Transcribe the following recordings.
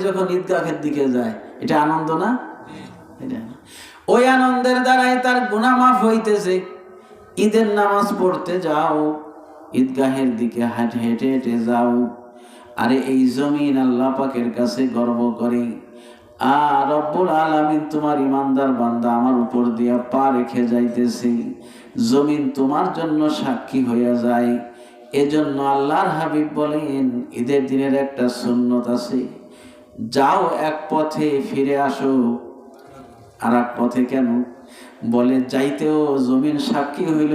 যখন ঈদগাহের দিকে যায়, এটা আনন্দ না? ওই আনন্দের দ্বারাই তার গুনাহ মাফ হইতেছে। ঈদের নামাজ পড়তে যাও, ঈদগাহের দিকে হেঁটে হেঁটে যাও। আরে এই জমিন আল্লাহ পাকের কাছে গর্ব করে, আর রব্বুল আলামিন তোমার ইমানদার বান্দা আমার উপর দিয়া পা রেখে যাইতেছে, জমিন তোমার জন্য সাক্ষী হইয়া যায়। এজন্য আল্লাহর হাবিব বলেন, ঈদের দিনের একটা সুন্নত আছে, যাও এক পথে ফিরে আসো আর এক পথে। কেন? বলে যাইতেও জমিন সাক্ষী হইল,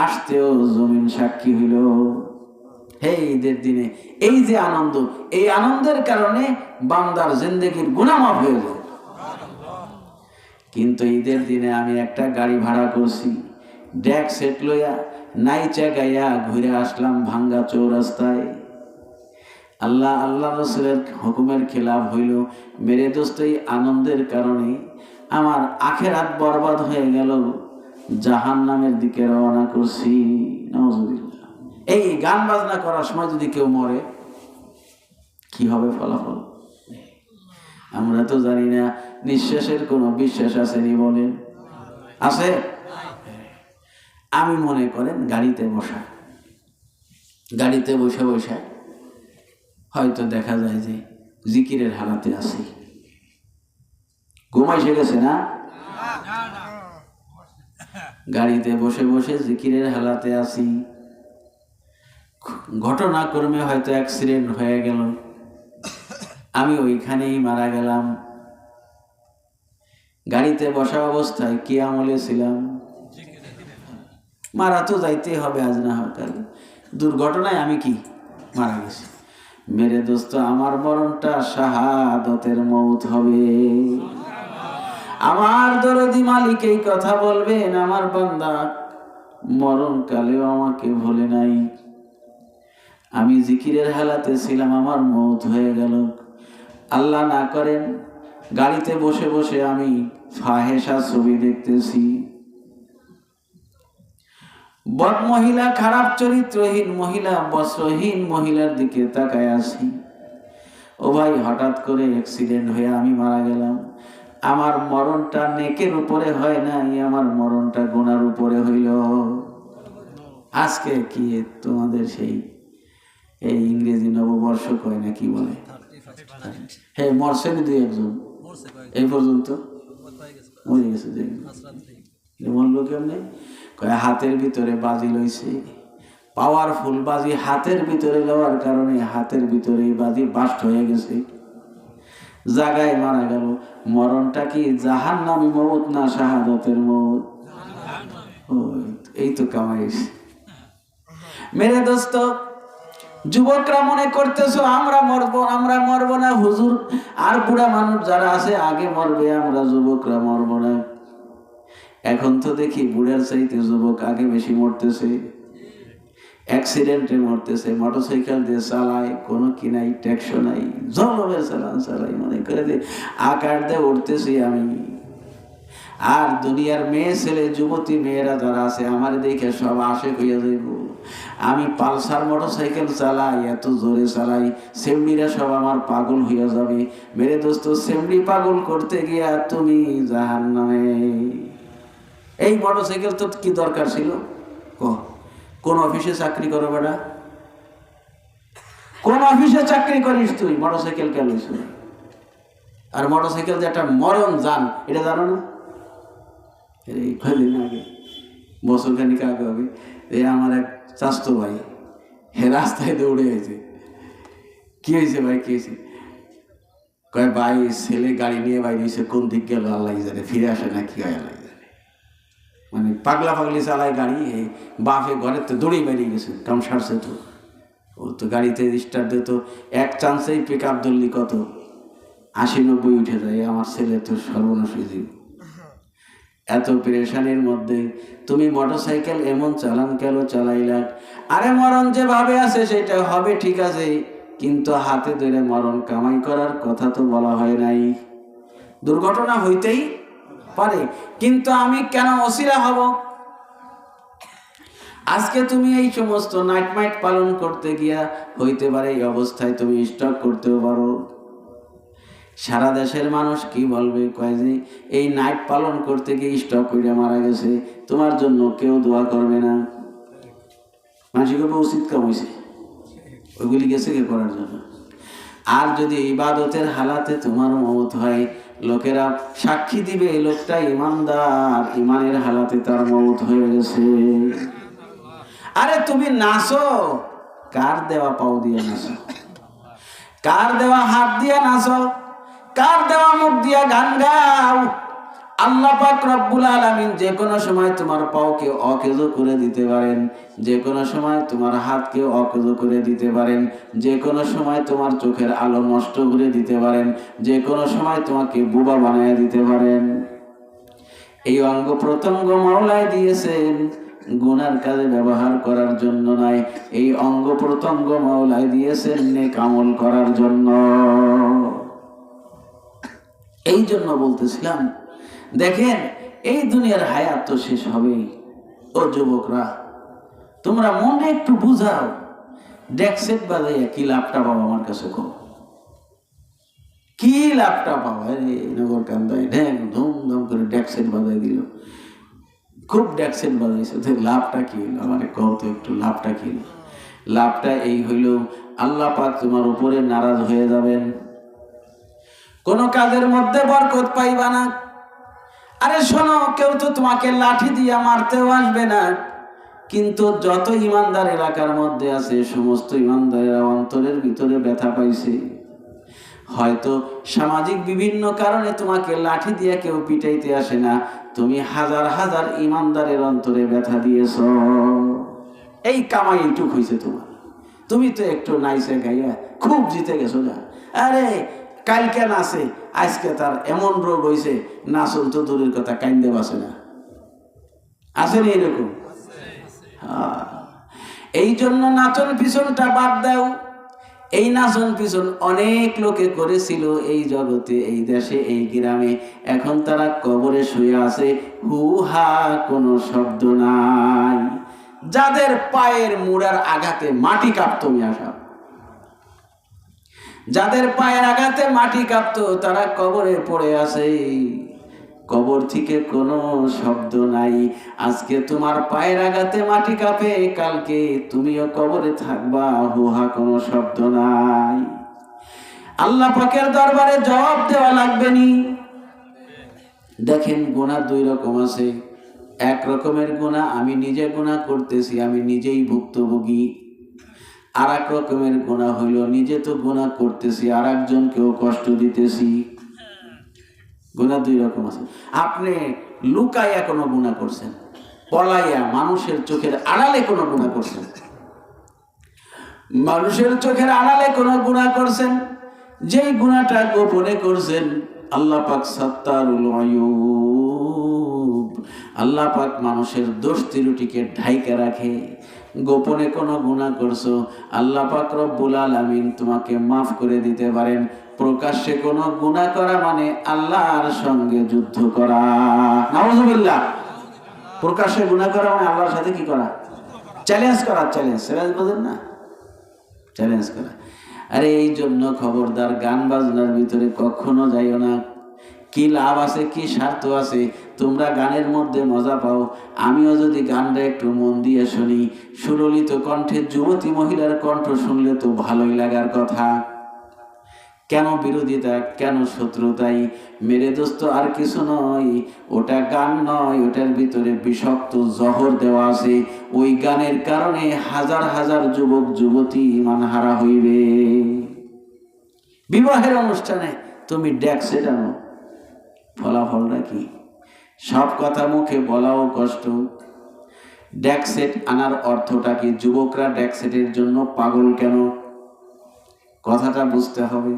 আসতেও জমিন সাক্ষী হইল। হে ঈদের দিনে এই যে আনন্দ, এই আনন্দের কারণে বান্দার জিন্দেগির গুনাহ মাফ হয়ে যায়। কিন্তু ঈদের দিনে আমি একটা গাড়ি ভাড়া করছি, ডেক সেট লইয়া নাইচা গাইয়া ঘুরে আসলাম ভাঙ্গা চৌরাস্তায়। আল্লাহ রসুলের হুকুমের খেলাফ হইল। মেরে দোস্ত, এই আনন্দের কারণে আমার আখেরাত বরবাদ হয়ে গেল, জাহান্নামের দিকে রওনা করছি। নাউজুবিল্লাহ। এই গান বাজনা করার সময় যদি কেউ মরে, কি হবে ফলাফল? আমরা তো জানি না। নিঃশ্বাসের কোনো বিশ্বাস আসেনি বলেন? আছে? আমি মনে করেন গাড়িতে বসে বসে হয়তো দেখা যায় যে জিকিরের হালাতে আছি, ঘুম এসে গেছে না? গাড়িতে বসে বসে জিকিরের হালাতে আছি, ঘটনাক্রমে হয়তো অ্যাক্সিডেন্ট হয়ে গেল, আমি ওইখানেই মারা গেলাম। গাড়িতে বসা অবস্থায় কি আমলে ছিলাম? মারা তো যাইতেই হবে আজ না হোক কাল। দুর্ঘটনায় আমি কি মারা গেছি। মেরে দোস্ত, আমার মরণটা শাহাদতের মৌত হবে। আমার দরদি মালিক এই কথা বলবেন, আমার বান্দা মরণকালেও আমাকে ভুলে নাই। আমি জিকিরের হালাতে ছিলাম, আমার মৌত হয়ে গেল। আল্লাহ না করেন গাড়িতে বসে বসে আমি ফাহেসা ছবি দেখতেছি, বদ মহিলা, খারাপ চরিত্রহীন মহিলা, বস্ত্রহীন মহিলার দিকে তাকায় আছি। ও ভাই, হঠাৎ করে অ্যাক্সিডেন্ট হয়ে আমি মারা গেলাম। আমার মরণটা নেকের উপরে হয় নাই, আমার মরণটা গুনার উপরে হইল। আজকে কি তোমাদের সেই এই ইংরেজি নববর্ষ কয় না কি বলে? হ্যাঁ, মরছেন দুই একজন এই পর্যন্ত মরে গেছে। মরল কেমনে? কয় হাতের ভিতরে বাজি লইছে, পাওয়ারফুল বাজি হাতের ভিতরে লওয়ার কারণে হাতের ভিতরে বাজি বাস্ট হয়ে গেছে, জায়গায় মারা গেল। মরণটা কি জাহান্নামী মওত না শাহাদাতের মওত? এই তো কামাইশ। মেরে দোস্ত, যুবকরা মনে করতেছো আমরা মরবো না হুজুর, আর বুড়া মানুষ যারা আছে আগে মরবে, আমরা যুবকরা মরবো না। এখন তো দেখি বুড়ার চাইতে যুবক আগে বেশি মরতেছে, অ্যাক্সিডেন্টে মরতেছে, মোটরসাইকেল দিয়ে চালায়, কোনো কি নাই, ট্যাক্সও নাই, জলবে চালাই মনে করে যে আকার দিয়ে উঠতেছি আমি। আর দুনিয়ার মেয়ে ছেলে যুবতী মেয়েরা যারা আছে আমার দেখে সব আশেক হইয়া যাইব। আমি পালসার মোটরসাইকেল চালাই, এত জোরে চালাই, সেমনিরা সব আমার পাগল হইয়া যাবে। মেরে দোস্ত, সেমনি পাগল করতে গিয়া তুমি জাহান্নামে। এই মোটরসাইকেল তো কি দরকার ছিল? কোন অফিসে চাকরি করো বেটা? কোন অফিসে চাকরি করিস তুই? মোটরসাইকেল কেন? আর মোটরসাইকেল যে একটা মরণ যান, এটা জানো না? এই কদিন আগে, বছর খানিক আগে হবে, এই আমার এক চাচতো ভাই রাস্তায় দৌড়ে গেছে। কি হয়েছে ভাই, কি হয়েছে? কয় ভাই, ছেলে গাড়ি নিয়ে বাইরে এসে কোন দিক গেল আল্লাহ জানে, ফিরে আসে না কি হয় আল্লাহ জানে। মানে পাগলা চালায় গাড়ি, বাপে ঘরের তো দৌড়েই বেরিয়ে গেছে, কারণ সারছে তো। ও তো গাড়িতে স্টার্ট দিত, এক চান্সেই পিক আপ ধরলি কত 80-90 উঠে যায়। আমার ছেলে তো সর্বনাশ হয়ে যাবে। এত পেরেশানির মধ্যে তুমি মোটরসাইকেল এমন চালান কেন চালাইলা? আরে মরণ যেভাবে আছে সেটা হবে ঠিক আছে, কিন্তু হাতে ধরে মরণ কামাই করার কথা তো বলা হয় নাই। দুর্ঘটনা হইতেই পারে, কিন্তু আমি কেন অসিলা হব? আজকে তুমি এই সমস্ত নাইট পালন করতে গিয়া হইতে পারে এই অবস্থায় তুমি স্টক করতেও পারো। সারা দেশের মানুষ কি বলবে, কয় যে এই নাইট পালন করতে গিয়ে স্টক করে মারা গেছে, তোমার জন্য কেউ দোয়া করবে না। মানুষ করবে উচিত কাম হয়েছে, ওইগুলি গেছে কে করার জন্য। আর যদি ইবাদতের হালাতে তোমার মওত হয়, লোকেরা সাক্ষী দিবে এই লোকটা ইমানদার, ইমানের হালাতে তার মওত হয়ে গেছে। আরে তুমি নাচো, কার দেওয়া পাও দিয়ে নাচো, কার দেওয়া হাত দিয়ে নাচো, কার দেওয়া মুখ দিয়ে গান গাও। আল্লাহ পাক রব্বুল আলামিন যে কোনো সময় তোমার পাওকে অকেজো করে দিতে পারেন, যে কোনো সময় তোমার হাতকে অকেজো করে দিতে পারেন, যে কোনো সময় তোমার চোখের আলো নষ্ট করে দিতে পারেন, যে কোনো সময় তোমাকে বোবা বানিয়ে দিতে পারেন। এই অঙ্গ প্রত্যঙ্গ মাওলায় দিয়েছেন গুনার কাজে ব্যবহার করার জন্য নয়, এই অঙ্গ প্রত্যঙ্গ মাওলায় দিয়েছেন নেক আমল করার জন্য। এই জন্য বলতেছিলাম, দেখেন এই দুনিয়ার হায়াত তো শেষ হবেই। ও যুবকরা, তোমরা মনে একটু বুঝাও, ডেকসেট বাজাইয়া কি লাভটা পাবো? আমার কাছে কো কি লাভটা পাবো? নগর কান্দায় ঢ্যাং ধুমধাম করে ডেকসেট বাজাই দিল, খুব ডেকসেট বাজাইছে, লাভটা কি হইল? আমার কও তো একটু, লাভটা কি? লাভটা এই হইল, আল্লাহ পাক তোমার উপরে নারাজ হয়ে যাবেন, কোন কাজের মধ্যে বরকত পাইবা না। আরে শোনো, কেউ তো তোমাকে লাঠি দিয়া মারতেও আসবে না, কিন্তু যত ইমানদার এলাকার মধ্যে আছে সমস্ত ইমানদারেরা অন্তরের ভিতরে ব্যথা পাইছে। হয়তো সামাজিক বিভিন্ন কারণে তোমাকে লাঠি দিয়া কেউ পিটাইতে আসে না, তুমি হাজার হাজার ইমানদারের অন্তরে ব্যথা দিয়েছ। এই কামাই এইটুক হয়েছে তোমার, তুমি তো একটু নাইসে গাইয়া খুব জিতে গেছো না। আরে কালকে নাচে, আজকে তার এমন রোগ হয়েছে, নাচন তো দূরের কথা, কাইন্দে বাসে না, আসেনি এরকম? এই জন্য নাচন পিছনটা বাদ দাও। এই নাচন পিছন অনেক লোকে করেছিল এই জগতে, এই দেশে, এই গ্রামে, এখন তারা কবরে শুয়ে আছে, হু হা কোনো শব্দ নাই। যাদের পায়ের মুড়ার আঘাতে মাটি কাঁপতো, মিয়াসা, যাদের পায়ের আঘাতে মাটি কাঁপতো, তারা কবরে পড়ে আছে, কবর থেকে কোনো শব্দ নাই। আজকে তোমার পায়ের আঘাতে মাটি কাঁপে, কালকে তুমিও কবরে থাকবা, হুহা কোনো শব্দ নাই। আল্লাহ পাকের দরবারে জবাব দেওয়া লাগবে নি। দেখেন, গুনাহ দুই রকম আছে। এক রকমের গুনাহ আমি নিজে গুনাহ করতেছি, আমি নিজেই ভুক্তভোগী। আর এক রকমের গুনাহ হইল নিজে তো গুনাহ করতেছি, আর একজনকেও কষ্ট দিতেছি। গুনাহ দুই রকম আছে। আপনি লুকাইয়া কোনো গুনাহ করছেন, পলাইয়া মানুষের চোখের আড়ালে কোনো গুনাহ করছেন, মানুষের চোখের আড়ালে কোনো গুনাহ করছেন। যেই গুনাহটা গোপনে করছেন, আল্লাহ পাক সাত্তারুল আয়ুব, আল্লাহ পাক মানুষের দোষ ত্রুটিকে ঢাইকা রাখে। গোপনে কোনো গুনাহ করছো, আল্লাহ পাক রব্বুল আলামিন তোমাকে মাফ করে দিতে পারেন। প্রকাশ্যে কোনো গুনাহ করা মানে আল্লাহর সঙ্গে যুদ্ধ করা, নাউযুবিল্লাহ। প্রকাশ্যে গুনাহ করা মানে আল্লাহর সাথে কি করা? চ্যালেঞ্জ করা। চ্যালেঞ্জ বোঝেন না? চ্যালেঞ্জ করা। আরে এই জন্য খবরদার, গান বাজনার ভিতরে কখনো যাইও না। কি লাভ আছে, কি স্বার্থ আছে? তোমরা গানের মধ্যে মজা পাও, আমিও যদি গানটা একটু মন দিয়ে শুনি, সুললিত কণ্ঠের যুবতী মহিলার কণ্ঠ শুনলে তো ভালোই লাগার কথা। কেন বিরোধিতা, কেন শত্রুতাই? মেরে দোস্ত আর কিছু নয়, ওটা গান নয়, ওটার ভিতরে বিষাক্ত জহর দেওয়া আছে। ওই গানের কারণে হাজার হাজার যুবক যুবতী ইমানহারা হইবে। বিবাহের অনুষ্ঠানে তুমি ডেকসেট আনো, ফলাফলটা কি? সব কথা মুখে বলাও কষ্ট। ডেকসেট আনার অর্থটা কি? যুবকরা ডেকসেটের জন্য পাগল কেন? কথাটা বুঝতে হবে।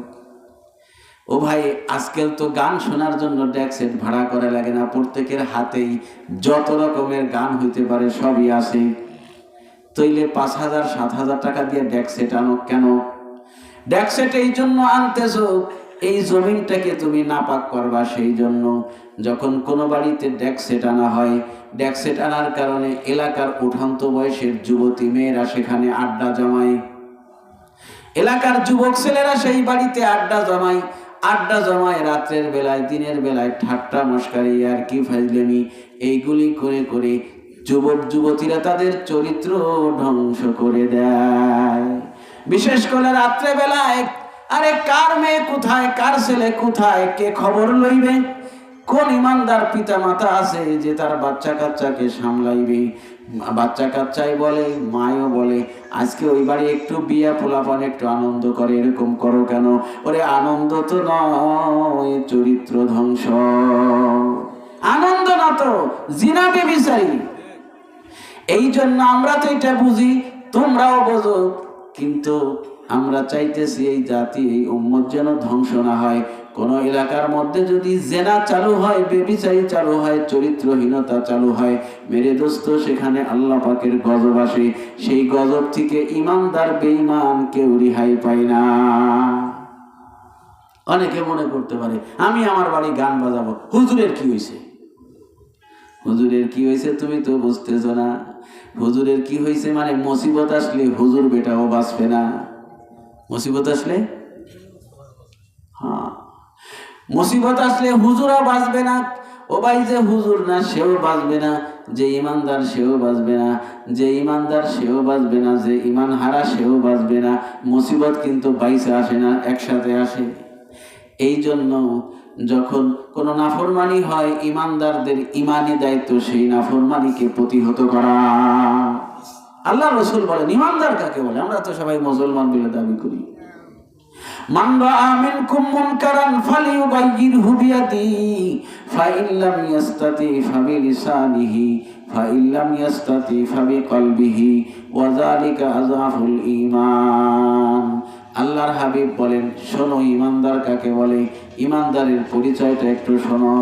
ও ভাই, আজকাল তো গান শোনার জন্য ডেকসেট ভাড়া করা লাগে না, প্রত্যেকের হাতেই যত রকমের গান হইতে পারে সবই আছে। তৈলে 5,000 7,000 টাকা দিয়ে ডেকসেট আনো কেন? ডেকসেট এই জন্য আনতেছো, এই জমিনটাকে তুমি নাপাক করবা। সেই জন্য যখন কোনো বাড়িতে ডেকসেট আনা হয়, ডেকসেট আনার কারণে এলাকার উঠান্ত বয়সের যুবতী মেয়েরা সেখানে আড্ডা জমায়, এলাকার যুবক ছেলেরা সেই বাড়িতে আড্ডা জমায়। আড্ডা জমায় রাত্রের বেলায়, দিনের বেলায় ঠাট্টা মশকারি আর কি ফাজলামি, এইগুলি করে করে যুবক যুবতীরা তাদের চরিত্র ধ্বংস করে দেয়। বিশেষ করে রাত্রে বেলায়, আরে কার মেয়ে কোথায়, কার ছেলে কোথায়, কে খবর লইবে? কোন ইমানদার পিতা মাতা আছে যে তার বাচ্চা কাচ্চাকে সামলাইবে? বাচ্চা কাচ্চাই বলে, মায়ও বলে, আজকে ওই বাড়ি একটু বিয়া পোলাপান একটু আনন্দ করে, এরকম করো কেন? ওরে আনন্দ তো নয়, চরিত্র ধ্বংস। আনন্দ না তো, জিনা বেবিচারি। এই জন্য আমরা তো এটা বুঝি, তোমরাও বোঝো, কিন্তু আমরা চাইতেছি এই জাতি, এই উম্মত যেন ধ্বংস না হয়। কোন এলাকার মধ্যে যদি জেনা চালু হয়, বেবিচারি চালু হয়, চরিত্রহীনতা চালু হয়, মেরে দোস্ত, সেখানে আল্লাহ পাকের গজব আসে। সেই গজব থেকে ইমানদার বেঈমান কেউ রেহাই পায় না। অনেকে মনে করতে পারে আমি আমার বাড়ি গান বাজাবো, হুজুরের কি হয়েছে? হুজুরের কি হয়েছে তুমি তো বুঝতেছ না। হুজুরের কি হয়েছে মানে মুসিবত আসলে হুজুর বেটাও বাঁচবে না। মুসিবত আসলে, হ্যাঁ, মুসিবত আসলে হুজুরও বাঁচবে না। ও ভাই, যে হুজুর না সেও বাঁচবে না, যে ইমানদার সেও বাঁচবে না, যে ইমানদার সেও বাঁচবে না, যে ইমান হারা সেও বাঁচবে না। মুসিবত কিন্তু বাইসে আসে না, একসাথে আসে। এই জন্য যখন কোনো নাফরমানি হয়, ইমানদারদের ইমানি দায়িত্ব সেই নাফরমানিকে প্রতিহত করা। আল্লাহ রাসূল বলেন ইমানদার কাকে বলে? আমরা তো সবাই মুসলমান বলে দাবি করি। মান রাআ মিনকুম মুনকারান ফালিয়ুগাইয়িরহু বিয়াদিহি ফাইন লাম ইয়াস্তাতি ফাবিলিসানিহি ফাইন লাম ইয়াস্তাতি ফাবিকলবিহি ওয়া যালিকা আযাফুল ঈমান। আল্লাহর হাবিব বলেন, শোনো ইমানদার কাকে বলে, ইমানদারের পরিচয়টা একটু শোনো।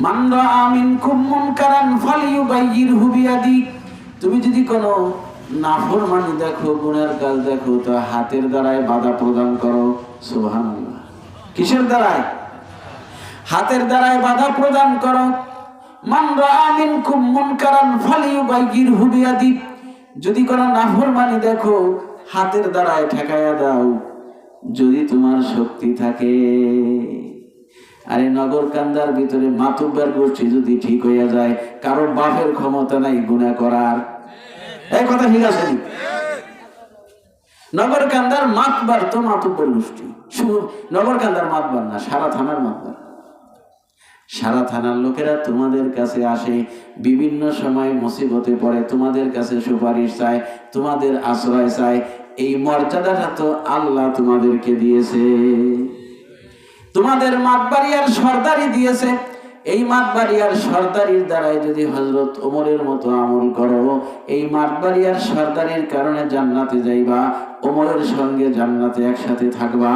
মান রাআ মিনকুম মুনকারান ফালিয়ুগাইয়িরহু বিয়াদিহি, তুমি যদি কোনো নাফরমানি দেখো, গুনার কাজ দেখো, তো হাতের দ্বারায় বাধা প্রদান করো। সুবহানাল্লাহ। কিসের দ্বারায়? হাতের দ্বারায় বাধা প্রদান করো। মান রাআ মিনকুম মুনকারান ফালিয়ুগাইয়িরহু বিয়াদিহি, যদি কোনো নাফরমানি দেখো, হাতের দ্বারায় ঠেকায়া দাও, যদি তোমার শক্তি থাকে। আরে নগর কান্দার ভিতরে মাতুব্বার গোষ্ঠী যদি ঠিক হইয়া যায়, কারো বাপের ক্ষমতা নাই গুনাহ করার। এই কথা ঠিক আছে? নগর কান্দার মাতবার তো মাতুব্বর গোষ্ঠী, শুধু নগর কান্দার মাতবার না, সারা থানার মাতবার। সারা থানার লোকেরা তোমাদের কাছে আসে, বিভিন্ন সময় মুসিবতে পড়ে, তোমাদের কাছে সুপারিশ চায়, তোমাদের আশ্রয় চায়। এই মর্যাদাটা তো আল্লাহ তোমাদেরকে দিয়েছে, তোমাদের মাতবাড়িয়ার সর্দারি দিয়েছে। এই মাতবাড়িয়ার সর্দারির দ্বারাই যদি হযরত ওমরের মতো আমল করো, এই মাতবাড়িয়ার সর্দারির কারণে জান্নাতে যাইবা, ওমরের সঙ্গে জান্নাতে একসাথে থাকবা।